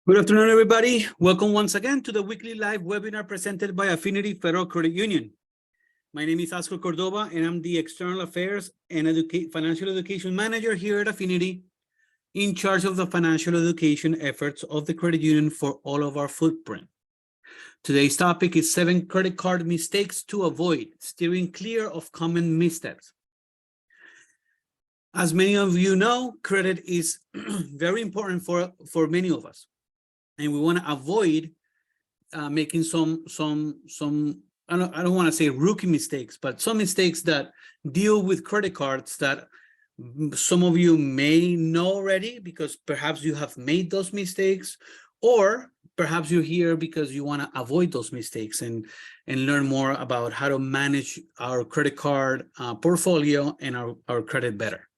Good afternoon, everybody. Welcome once again to the weekly live webinar presented by Affinity Federal Credit Union. My name is Oscar Cordova, and I'm the External Affairs and Financial Education Manager here at Affinity, in charge of the financial education efforts of the credit union for all of our footprint. Today's topic is 7 credit card mistakes to avoid, steering clear of common missteps. As many of you know, credit is very important for many of us. And we want to avoid making some I don't want to say rookie mistakes, but some mistakes that deal with credit cards that some of you may know already because perhaps you have made those mistakes, or perhaps you're here because you want to avoid those mistakes and learn more about how to manage our credit card portfolio and our credit better.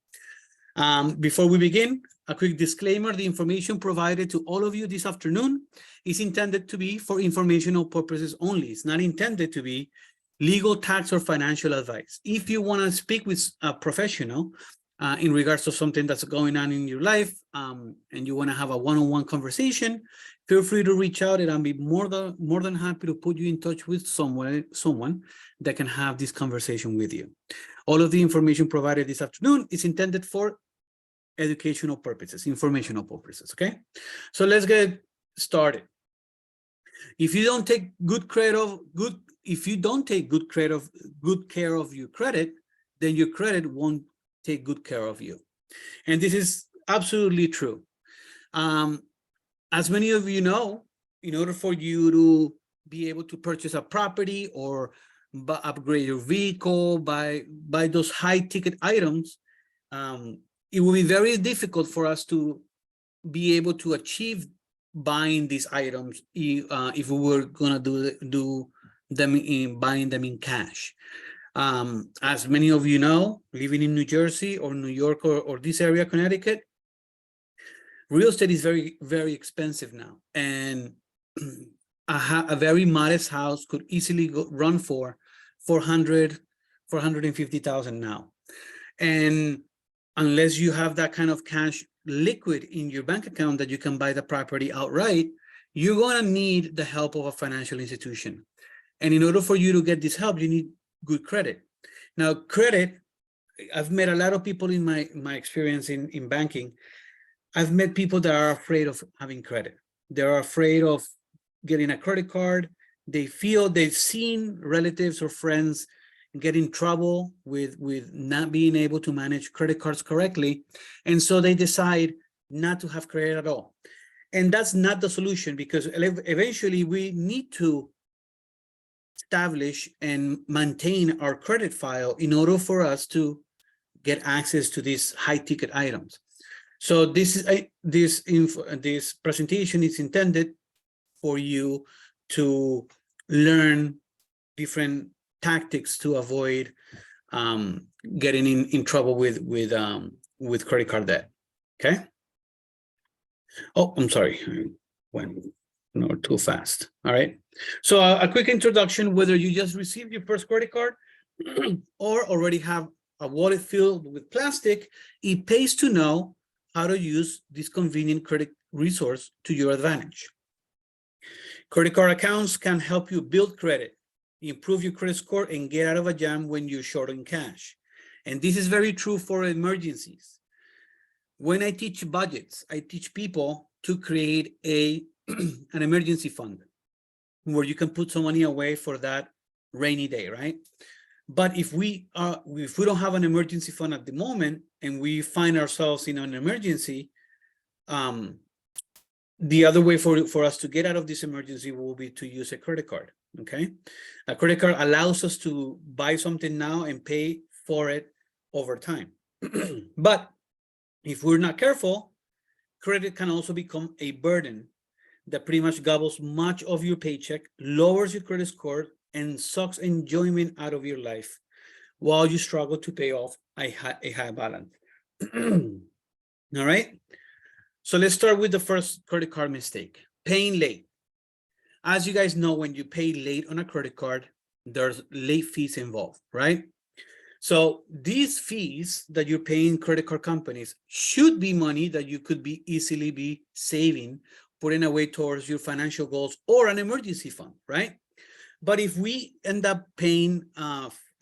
Before we begin, a quick disclaimer: the information provided to all of you this afternoon is intended to be for informational purposes only. It's not intended to be legal, tax, or financial advice. If you want to speak with a professional in regards to something that's going on in your life, and you want to have a one-on-one conversation, feel free to reach out, and I'll be more than happy to put you in touch with someone that can have this conversation with you. All of the information provided this afternoon is intended for educational purposes, informational purposes, okay? So let's get started. If you don't take good care of your credit, then your credit won't take good care of you. And this is absolutely true. As many of you know, in order for you to be able to purchase a property or upgrade your vehicle, buy those high ticket items, it will be very difficult for us to be able to achieve buying these items if we were going to do them buying them in cash. As many of you know, living in New Jersey or New York or this area, Connecticut, real estate is very, very expensive now. And a very modest house could easily run for $450,000 now. And unless you have that kind of cash liquid in your bank account that you can buy the property outright, you're going to need the help of a financial institution. And in order for you to get this help, you need good credit. Now, credit, I've met a lot of people in my experience in banking. I've met people that are afraid of having credit. They're afraid of getting a credit card. They feel they've seen relatives or friends get in trouble with not being able to manage credit cards correctly. And so they decide not to have credit at all. And that's not the solution, because eventually we need to establish and maintain our credit file in order for us to get access to these high ticket items. So this presentation is intended for you to learn different tactics to avoid getting in trouble with credit card debt. Okay. Oh, I'm sorry, I went too fast. All right. So a quick introduction: whether you just received your first credit card or already have a wallet filled with plastic, it pays to know how to use this convenient credit resource to your advantage. Credit card accounts can help you build credit, improve your credit score, and get out of a jam when you're short on cash. And this is very true for emergencies. When I teach budgets, I teach people to create an emergency fund where you can put some money away for that rainy day, right? But if we don't have an emergency fund at the moment and we find ourselves in an emergency, the other way for us to get out of this emergency will be to use a credit card. Okay, a credit card allows us to buy something now and pay for it over time. But if we're not careful, credit can also become a burden that pretty much gobbles much of your paycheck, lowers your credit score, and sucks enjoyment out of your life while you struggle to pay off a high balance. All right, so let's start with the first credit card mistake: paying late. As you guys know, when you pay late on a credit card, there's late fees involved, right? So these fees that you're paying credit card companies should be money that you could easily be saving putting away towards your financial goals or an emergency fund, right? But if we end up paying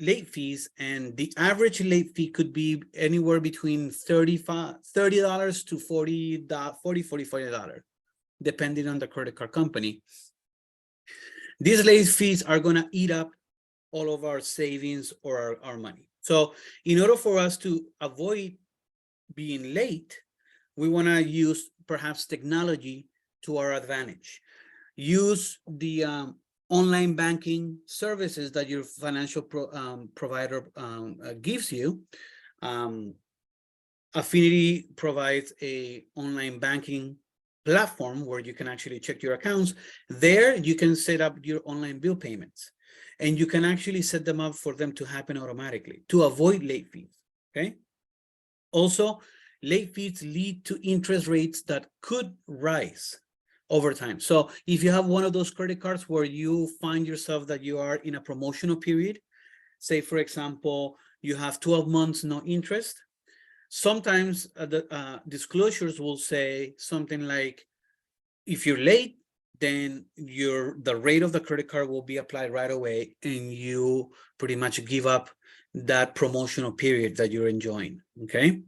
late fees, and the average late fee could be anywhere between $30 to $45, depending on the credit card company. These late fees are going to eat up all of our savings or our money. So in order for us to avoid being late, we want to use perhaps technology to our advantage. Use the online banking services that your financial provider gives you. Affinity provides a online banking platform where you can actually check your accounts. There you can set up your online bill payments, and you can actually set them up for them to happen automatically to avoid late fees, okay? Also, late fees lead to interest rates that could rise over time. So if you have one of those credit cards where you find yourself that you are in a promotional period, say, for example, you have 12 months, no interest, sometimes the disclosures will say something like, if you're late, then the rate of the credit card will be applied right away, and you pretty much give up that promotional period that you're enjoying, okay?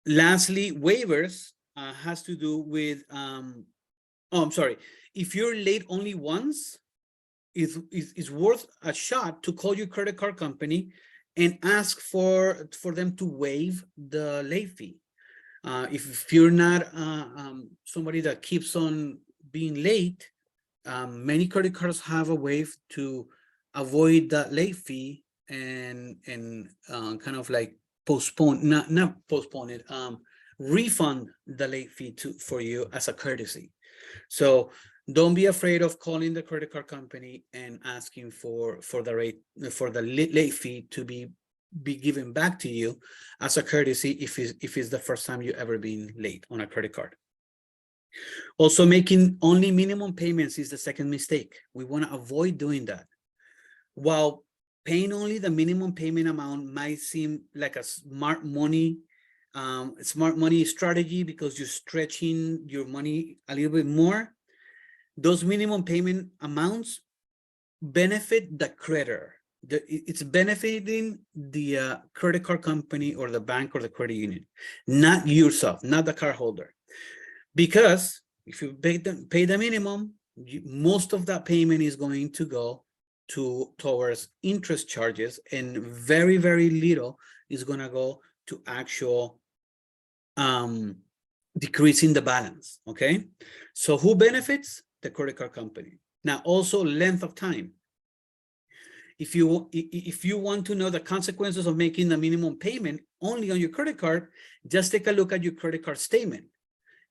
Lastly, waivers has to do with, I'm sorry, if you're late only once, it's worth a shot to call your credit card company and ask for them to waive the late fee. If you're not somebody that keeps on being late, many credit cards have a way to avoid that late fee and kind of like postpone, not postpone it, refund the late fee for you as a courtesy. So don't be afraid of calling the credit card company and asking for the late fee to be given back to you as a courtesy if it's the first time you ever been late on a credit card. Also, making only minimum payments is the second mistake. We want to avoid doing that. While paying only the minimum payment amount might seem like a smart money strategy because you're stretching your money a little bit more, those minimum payment amounts benefit the creditor. It's benefiting the credit card company or the bank or the credit union, not yourself, not the cardholder. Because if you pay the minimum, most of that payment is going to go towards interest charges, and very, very little is going to go to actual decreasing the balance, okay? So who benefits? The credit card company. Now, also length of time. If you want to know the consequences of making the minimum payment only on your credit card, just take a look at your credit card statement.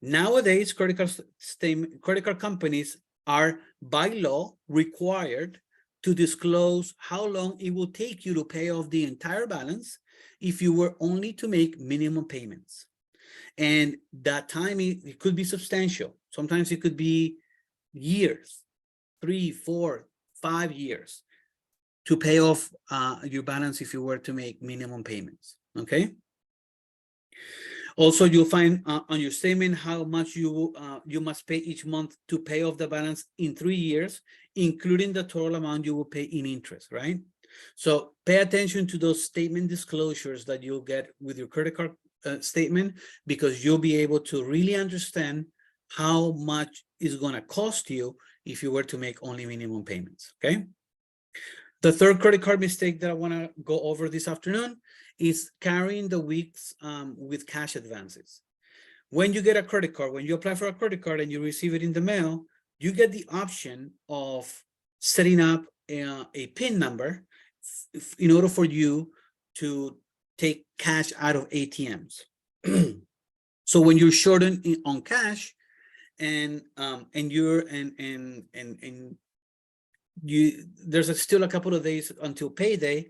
Nowadays, credit card companies are by law required to disclose how long it will take you to pay off the entire balance if you were only to make minimum payments. And that time, it could be substantial. Sometimes it could be years, 3, 4, 5 years to pay off your balance if you were to make minimum payments, okay? Also, you'll find on your statement how much you must pay each month to pay off the balance in 3 years, including the total amount you will pay in interest, right? So pay attention to those statement disclosures that you'll get with your credit card statement, because you'll be able to really understand how much is going to cost you if you were to make only minimum payments, okay? The third credit card mistake that I want to go over this afternoon is carrying the weeks with cash advances. When you get a credit card, when you apply for a credit card and you receive it in the mail, you get the option of setting up a PIN number in order for you to take cash out of ATMs. So when you're short on cash and there's still a couple of days until payday,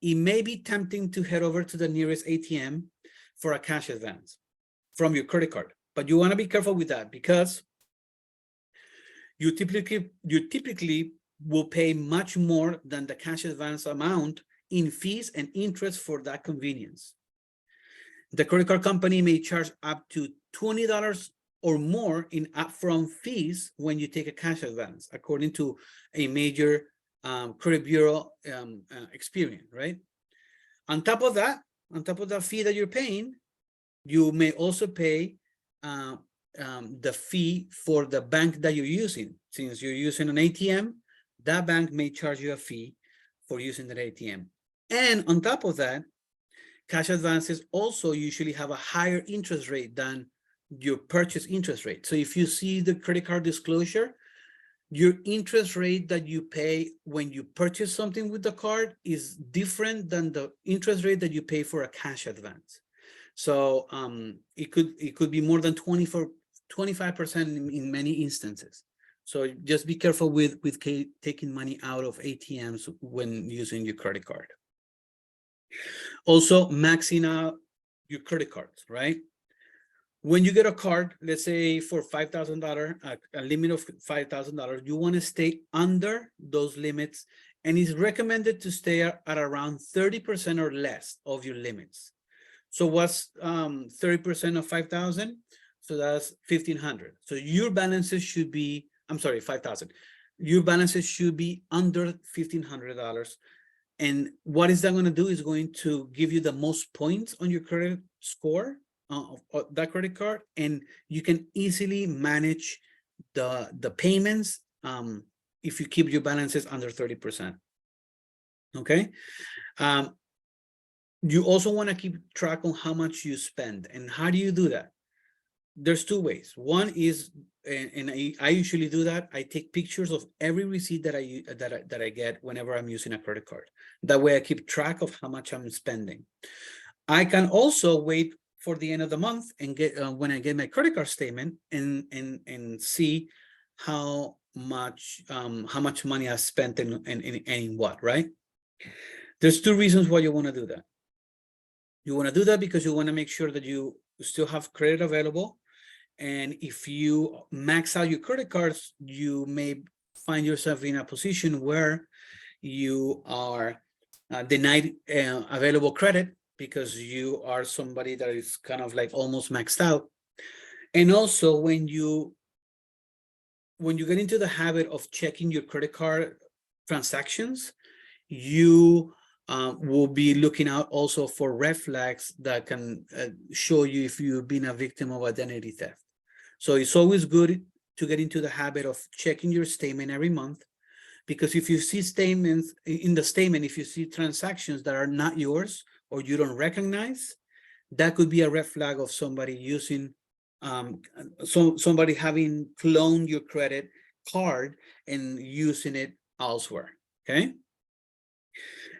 it may be tempting to head over to the nearest ATM for a cash advance from your credit card. But you want to be careful with that, because you typically will pay much more than the cash advance amount in fees and interest for that convenience. The credit card company may charge up to $20 or more in upfront fees when you take a cash advance, according to a major credit bureau experience, right? On top of that fee that you're paying, you may also pay the fee for the bank that you're using. Since you're using an ATM, that bank may charge you a fee for using that ATM. And on top of that, cash advances also usually have a higher interest rate than your purchase interest rate. So if you see the credit card disclosure, your interest rate that you pay when you purchase something with the card is different than the interest rate that you pay for a cash advance. So it could be more than 25% in many instances. So just be careful with taking money out of ATMs when using your credit card. Also, maxing out your credit cards, right? When you get a card, let's say for $5,000, a limit of $5,000, you want to stay under those limits, and it's recommended to stay at around 30% or less of your limits. So what's 30% of 5,000? So that's 1,500. So your balances should be, I'm sorry, 5,000. Your balances should be under $1,500. And what is that going to do? Is going to give you the most points on your credit score of that credit card, and you can easily manage the payments if you keep your balances under 30%. Okay. You also want to keep track on how much you spend. And how do you do that? There's two ways. One is, and I usually do that, I take pictures of every receipt that I get whenever I'm using a credit card. That way I keep track of how much I'm spending. I can also wait for the end of the month and get when I get my credit card statement and see how much money I spent in what, right? There's two reasons why you want to do that. You want to do that because you want to make sure that you still have credit available. And if you max out your credit cards, you may find yourself in a position where you are denied available credit because you are somebody that is kind of like almost maxed out. And also when you get into the habit of checking your credit card transactions, you will be looking out also for red flags that can show you if you've been a victim of identity theft. So it's always good to get into the habit of checking your statement every month, because if you see statements in the statement, if you see transactions that are not yours or you don't recognize, that could be a red flag of somebody using somebody having cloned your credit card and using it elsewhere. Okay.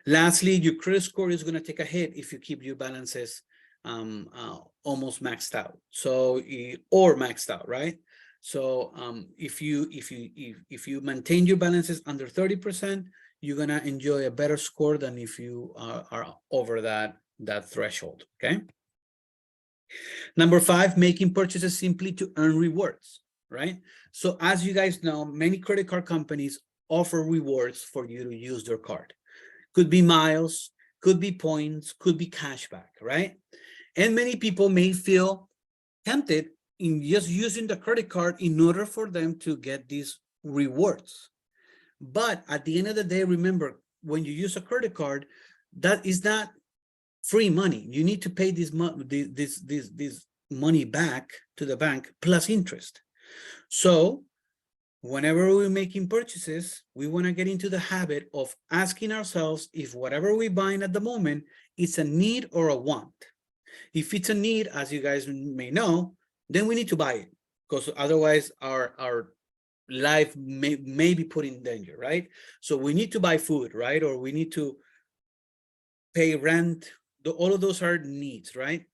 Lastly, your credit score is going to take a hit if you keep your balances almost maxed out, so or maxed out, right? So if you maintain your balances under 30%, you're going to enjoy a better score than if you are over that threshold. Okay. Number 5, making purchases simply to earn rewards, right? So as you guys know, many credit card companies offer rewards for you to use their card. Could be miles, could be points, could be cashback, right? And many people may feel tempted in just using the credit card in order for them to get these rewards. But at the end of the day, remember, when you use a credit card, that is not free money. You need to pay this money back to the bank plus interest. So whenever we're making purchases, we want to get into the habit of asking ourselves if whatever we're buying at the moment is a need or a want. If it's a need, as you guys may know, then we need to buy it, because otherwise our life may be put in danger, right? So we need to buy food, right? Or we need to pay rent. All of those are needs, right?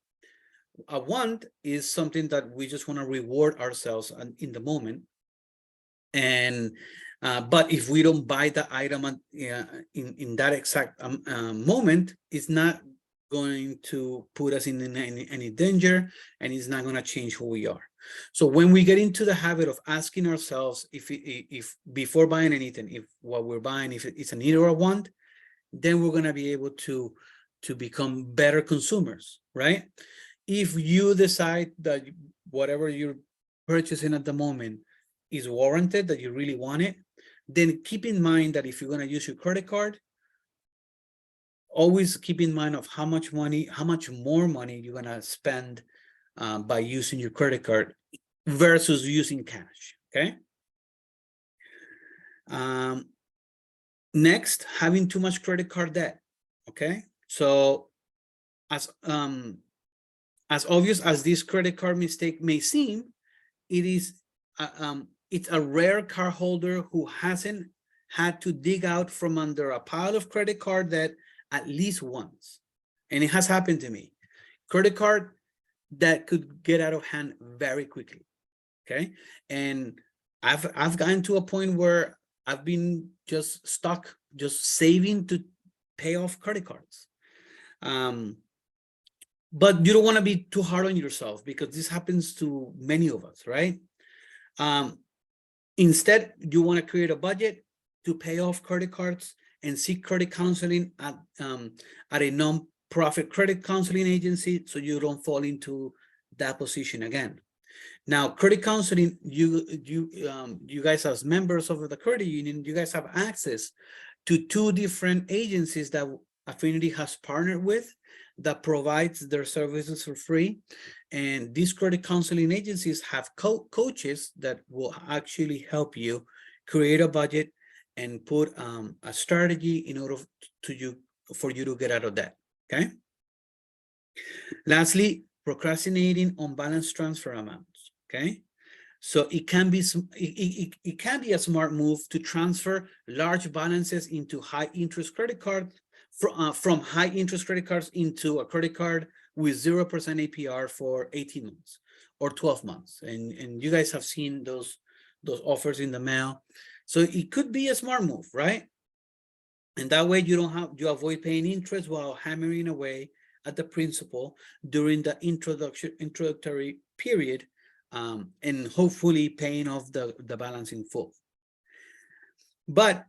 A want is something that we just want to reward ourselves in the moment. And but if we don't buy the item in that exact moment, it's not going to put us in any danger, and it's not going to change who we are. So when we get into the habit of asking ourselves if before buying anything, if what we're buying, if it's a need or a want, then we're going to be able to become better consumers, right? If you decide that whatever you're purchasing at the moment is warranted, that you really want it, then keep in mind that if you're going to use your credit card, always keep in mind of how much more money you're going to spend by using your credit card versus using cash. Okay. Next, having too much credit card debt. Okay. So as obvious as this credit card mistake may seem, it's a rare cardholder who hasn't had to dig out from under a pile of credit card debt at least once. And it has happened to me. Credit card that could get out of hand very quickly. Okay. And I've gotten to a point where I've been just stuck, just saving to pay off credit cards. But you don't want to be too hard on yourself, because this happens to many of us, right? Instead, you want to create a budget to pay off credit cards and seek credit counseling at a non-profit credit counseling agency, so you don't fall into that position again. Now, credit counseling, you guys as members of the credit union, you guys have access to 2 different agencies that Affinity has partnered with that provides their services for free. And these credit counseling agencies have coaches that will actually help you create a budget and put a strategy in order for you to get out of debt. Okay. Lastly, procrastinating on balance transfer amounts. Okay. So it can be a smart move to transfer large balances into high interest credit cards from high interest credit cards into a credit card with 0% APR for 18 months or 12 months. And you guys have seen those offers in the mail. So it could be a smart move, right? And that way you avoid paying interest while hammering away at the principal during the introductory period, and hopefully paying off the balance in full. But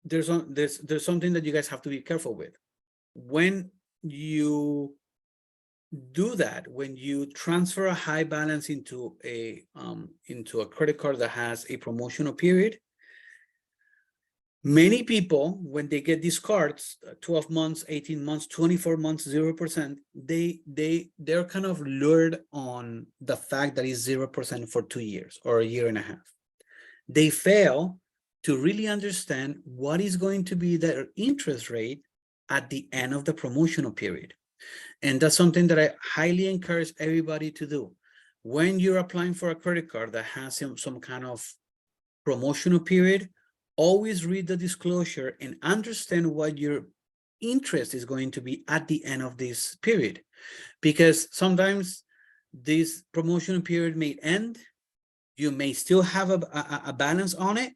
there's something that you guys have to be careful with. When you do that, when you transfer a high balance into a credit card that has a promotional period, many people, when they get these cards, 12 months, 18 months, 24 months, 0%, they're kind of lured on the fact that it's 0% for 2 years or a year and a half. They fail to really understand what is going to be their interest rate at the end of the promotional period. And that's something that I highly encourage everybody to do. When you're applying for a credit card that has some kind of promotional period, always read the disclosure and understand what your interest is going to be at the end of this period. Because sometimes this promotional period may end, you may still have a balance on it,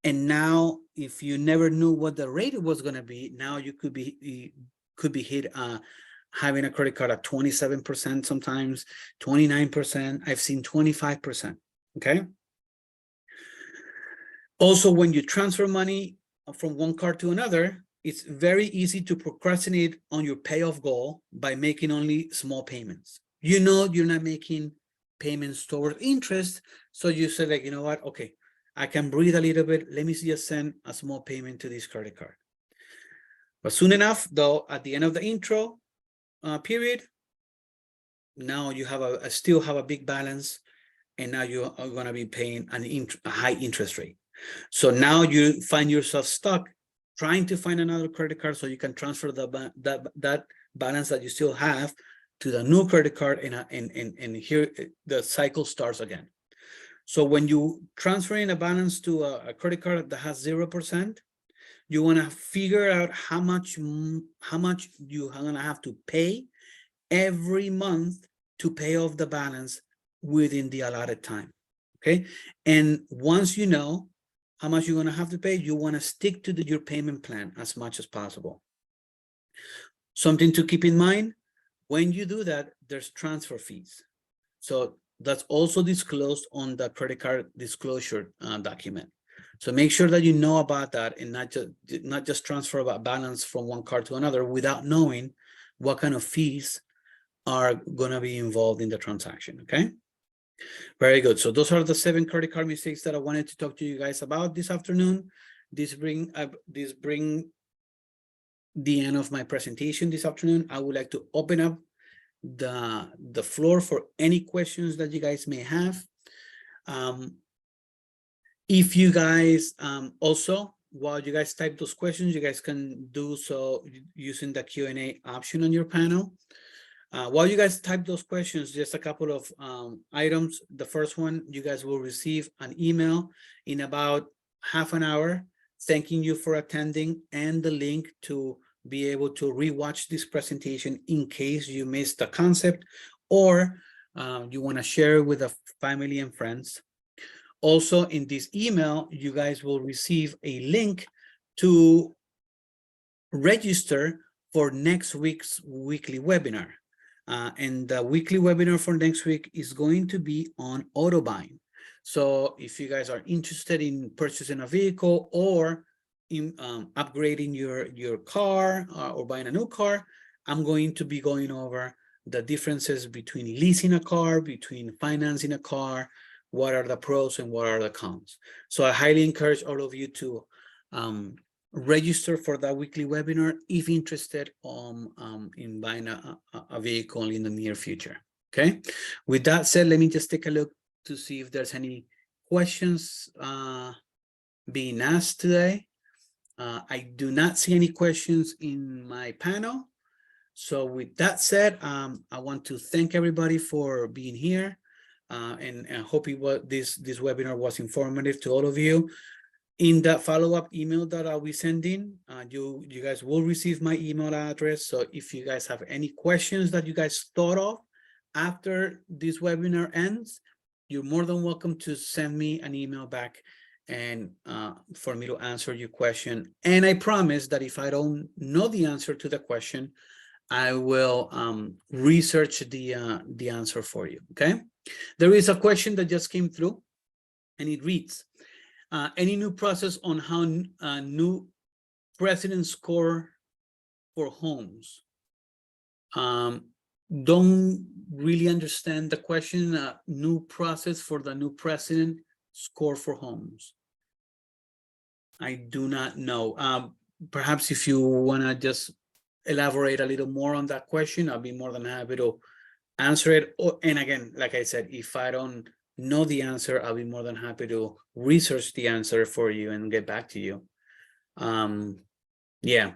and now if you never knew what the rate was going to be, now you could be hit having a credit card at 27%, sometimes 29%. I've seen 25%. Okay. Also, when you transfer money from one card to another, it's very easy to procrastinate on your payoff goal by making only small payments. You know you're not making payments toward interest, so you say, like, you know what, okay, I can breathe a little bit. Let me just send a small payment to this credit card. But soon enough, though, at the end of the intro period, now you have still have a big balance, and now you are going to be paying a high interest rate. So now you find yourself stuck trying to find another credit card so you can transfer that balance that you still have to the new credit card, and here the cycle starts again. So when you transferring a balance to a credit card that has 0%, you want to figure out how much you are going to have to pay every month to pay off the balance within the allotted time. Okay. And once you know how much you're going to have to pay, you want to stick to your payment plan as much as possible. Something to keep in mind, when you do that, there's transfer fees. So that's also disclosed on the credit card disclosure document. So make sure that you know about that, and not just transfer a balance from one card to another without knowing what kind of fees are gonna be involved in the transaction, okay? Very good. So those are the 7 credit card mistakes that I wanted to talk to you guys about this afternoon. This bring the end of my presentation this afternoon. I would like to open up the floor for any questions that you guys may have. If you guys also, while you guys type those questions, you guys can do so using the Q&A option on your panel. While you guys type those questions, just a couple of items. The first one, you guys will receive an email in about half an hour thanking you for attending and the link to be able to rewatch this presentation in case you missed the concept or you want to share it with a family and friends. Also, in this email, you guys will receive a link to register for next week's weekly webinar. And the weekly webinar for next week is going to be on auto buying. So if you guys are interested in purchasing a vehicle or in upgrading your car or buying a new car, I'm going to be going over the differences between leasing a car, between financing a car, what are the pros and what are the cons. So I highly encourage all of you to register for that weekly webinar if interested in buying a vehicle in the near future. Okay, with that said, let me just take a look to see if there's any questions being asked today. I do not see any questions in my panel. So with that said, I want to thank everybody for being here and hope this webinar was informative to all of you. In that follow-up email that I'll be sending, you guys will receive my email address. So if you guys have any questions that you guys thought of after this webinar ends, you're more than welcome to send me an email back and for me to answer your question. And I promise that if I don't know the answer to the question, I will research the answer for you, okay? There is a question that just came through and it reads, any new process on how new presidents score for homes? Don't really understand the question. New process for the new president score for homes. I do not know. Perhaps if you want to just elaborate a little more on that question, I'll be more than happy to answer it. And again, like I said, if I don't know the answer, I'll be more than happy to research the answer for you and get back to you. Yeah.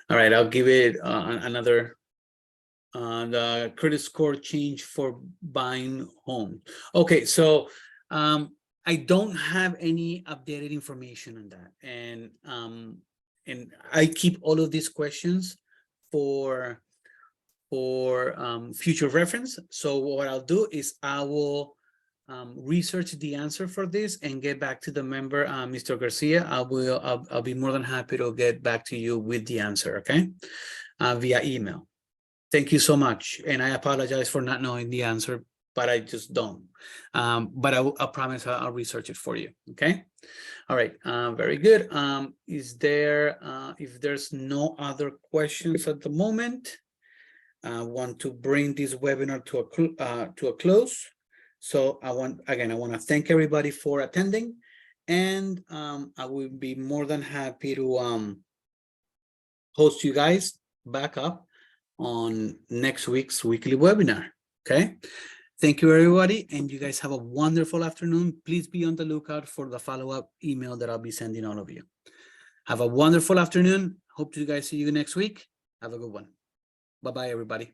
All right, I'll give it another the credit score change for buying home. Okay, so I don't have any updated information on that, and I keep all of these questions for future reference. So what I'll do is I will research the answer for this and get back to the member, Mr. Garcia. I'll be more than happy to get back to you with the answer, okay, via email. Thank you so much, and I apologize for not knowing the answer, but I just don't. But I promise I'll research it for you, okay? All right, very good. Is there, if there's no other questions at the moment, I want to bring this webinar to a close. So I want to thank everybody for attending, and I will be more than happy to host you guys back up on next week's weekly webinar. Okay, thank you everybody, and you guys have a wonderful afternoon. Please be on the lookout for the follow-up email that I'll be sending all of you. Have a wonderful afternoon. Hope to guys see you next week. Have a good one. Bye-bye, everybody.